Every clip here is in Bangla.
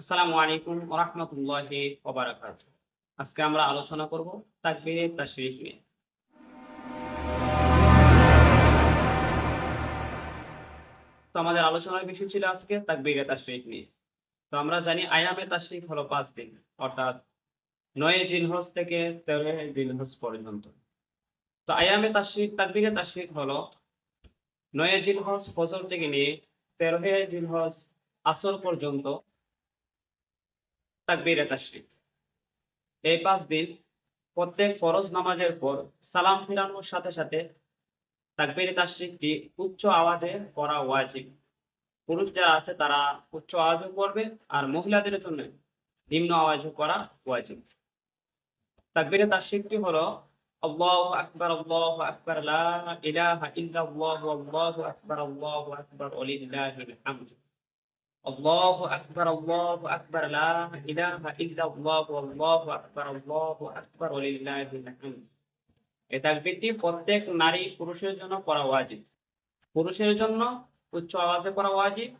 আসসালামু আলাইকুম ওয়া রাহমাতুল্লাহি ওয়া বারাকাতুহু। আজকে আমরা আলোচনা করব তাকবীরে তাশরিক নিয়ে। তো আমাদের আলোচনার বিষয় ছিল আজকে তাকবীরে তাশরিক নিয়ে। তো আমরা জানি আইয়ামে তাশরিক হলো ৫ দিন। অর্থাৎ ৯ জিলহজ থেকে ১৩ জিলহজ পর্যন্ত। তো আইয়ামে তাশরিক তাকবীরে তাশরিক হলো ৯ জিলহজ ফজর থেকে নিয়ে ১৩ জিলহজ আসর পর্যন্ত তাকবীরে তাশরিক। এই ৫ দিন প্রত্যেক ফরজ নামাজের পর সালাম ফিরানোর সাথে সাথে তাকবীরে তাশরিকটি উচ্চ আওয়াজে পড়া ওয়াজিব। পুরুষ যারা আছে তারা উচ্চ আওয়াজে পড়বে আর মহিলাদের জন্য নিম্ন আওয়াজে পড়া ওয়াজিব। তাকবীরে তাশরিকটি হলো আল্লাহু আকবার, আল্লাহু আকবার, লা ইলাহা ইল্লাল্লাহু, আল্লাহু আকবার, আল্লাহু আকবার, ওয়ালিল্লাহিল হামদ। আল্লাহু আকবার, আল্লাহু আকবার, লা ইলাহা ইল্লাল্লাহু, আল্লাহু আকবার, আল্লাহু আকবার, ওয়ালিল্লাহিল হামদ। এই তাকবীরটি প্রত্যেক নারী পুরুষের জন্য পড়া ওয়াজিব। পুরুষের জন্য উচ্চ আওয়াজে পড়া ওয়াজিব,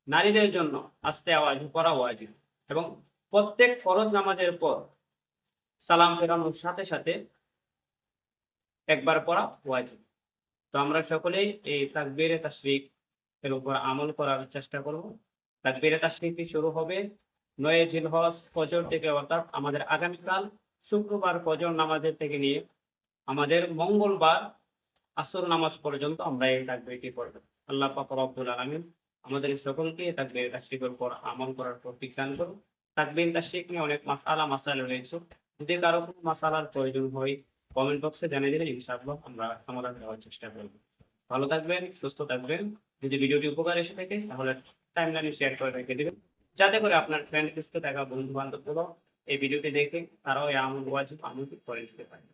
নারীদের জন্য আস্তে আওয়াজে পড়া ওয়াজিব এবং প্রত্যেক ফরজ নামাজের পর সালাম ফেরানোর সাথে সাথে একবার পড়া ওয়াজিব। তো আমরা সকলেই এই তাকবীরে তাশরিক এর উপর আমল করার চেষ্টা করব। তাকবীরে তাশরিকটি শুরু হবে ৯ জিলহজ ফজর থেকে, অর্থাৎ আমাদের আগামীকাল শুক্রবার ফজর নামাজের থেকে নিয়ে আমাদের মঙ্গলবার আসর নামাজ পর্যন্ত আমরা এই তাকবীরটি পড়ব। আল্লাহ পাক রব্বুল আলামিন আমাদের সকলকে তাকবীর তাশরিকের উপর আমল করার তৌফিক দান করুন। তাকবীর তাশরিক নিয়ে অনেক মাসাইল রয়েছে। যদি কারো কোনো মাসালার প্রয়োজন হয় কমেন্ট বক্সে জানিয়ে দিলে ইনশাআল্লাহ আমরা সমাধান দেওয়ার চেষ্টা করব। ভালো থাকবেন, সুস্থ থাকবেন। যদি ভিডিওটি উপকার এসে থাকে তাহলে টাইমলাইনে শেয়ার করে রেখে দিবেন, যাতে করে আপনার ফ্রেন্ড লিস্টে থাকা বন্ধু-বান্ধবগুলো এই ভিডিওটি দেখে তারাও এই আমল ওয়াজিব আমলটি করে নিতে পারে।